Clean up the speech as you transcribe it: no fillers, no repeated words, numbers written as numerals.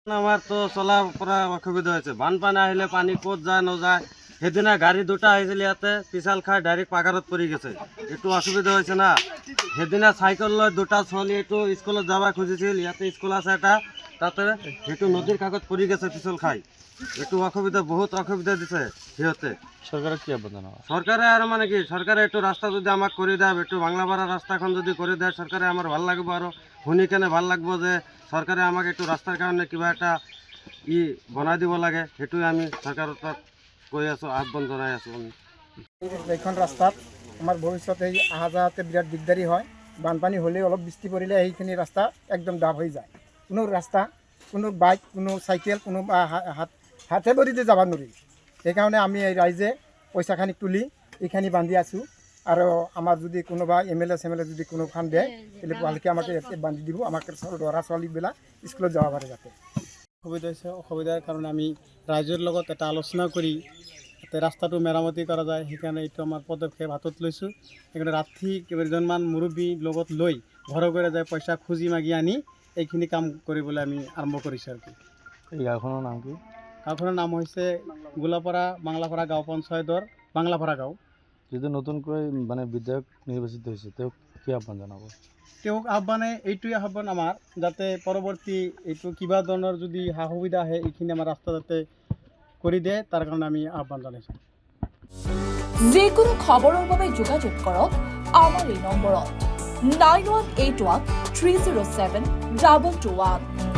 আমার তো চলাফেরা অসুবিধা হয়েছে। বানপানী আহিলে পানী ক'ত যায় নযায়। সেইদিনা গাড়ী দুটা আহিছিল ইয়াতে, পিছাল খাই ডাইৰেক্ট পাকাৰত পৰি গৈছে। এইটো অসুবিধা হৈছে না। সেইদিনা চাইকেল লৈ দুটা ছোৱালী এইটো স্কুলত যাব খুজিছিল, ইয়াতে স্কুল আছে এটা, তাতে সেইটো নদীৰ কাষত পৰি গৈছে পিছল খাই। এইটো অসুবিধা, বহুত অসুবিধা দিছে সিহঁতে। সৰকাৰেৰ কি আবেদন? চৰকাৰে আৰু মানে কি, চৰকাৰে এইটো ৰাস্তা যদি আমাক কৰি দিয়ে, এইটো বাংলাপাৰা ৰাস্তাখন যদি কৰি দিয়ে চৰকাৰে, আমাৰ ভাল লাগিব। আৰু শুনি কেনে ভাল লাগিব যে চৰকাৰে আমাক এইটো ৰাস্তাৰ কাৰণে কিবা এটা বনাই দিব লাগে। সেইটোৱে আমি চৰকাৰৰ তাত কৈ আছোঁ, আহ্বান জনাই আছোঁ আমি। এইখন ৰাস্তাত আমাৰ ভৱিষ্যতে অহা যোৱাতে বিৰাট দিগদাৰী হয়। বানপানী হ'লেও অলপ বৃষ্টি পৰিলে সেইখিনি ৰাস্তা একদম ডাব হৈ যায়। কোনো ৰাস্তা, কোনো বাইক, কোনো চাইকেল, কোনো হাতে ভৰিতে যাব নোৱাৰি। সেইকাৰণে আমি এই ৰাইজে পইচাখিনি তুলি এইখিনি বান্ধি আছোঁ। আৰু আমাৰ যদি কোনোবা MLA চেমএলএ যদি কোনো ফান দিয়ে, তেতিয়াহ'লে ভালকৈ আমাকে ইয়াতে বান্ধি দিব, আমাকে ল'ৰা ছোৱালীবিলাক স্কুলত যাব পাৰে যাতে। অসুবিধা হৈছে, অসুবিধাৰ কাৰণে আমি ৰাইজৰ লগত এটা আলোচনা কৰি যাতে ৰাস্তাটো মেৰামতি কৰা যায়, সেইকাৰণে এইটো আমাৰ পদক্ষেপ হাতত লৈছোঁ। সেইকাৰণে ৰাতি কেইজনমান মুৰব্বী লগত লৈ ঘৰে ঘৰে যায় পইচা খুজি মাগি আনি এইখিনি কাম কৰিবলৈ আমি আৰম্ভ কৰিছোঁ আৰু কি। এই গাঁওখনৰ নাম কি? গাঁওখনৰ নাম হৈছে গোলাপাৰা বাংলাপাৰা গাঁও পঞ্চায়তৰ বাংলাপাৰা গাঁও। যদি নতুনকৈ মানে বিধায়ক নিৰ্বাচিত হৈছে, তেওঁক কি আহ্বান জনাব? তেওঁক এইটোৱে আহ্বান আমাৰ, যাতে পৰৱৰ্তী এইটো কিবা ধৰণৰ যদি সা সুবিধা আহে এইখিনি আমাৰ ৰাস্তা যাতে কৰি দিয়ে, তাৰ কাৰণে আমি আহ্বান জনাইছোঁ। যিকোনো খবৰৰ বাবে যোগাযোগ কৰক আমাৰ এই নম্বৰত 9181 307 221।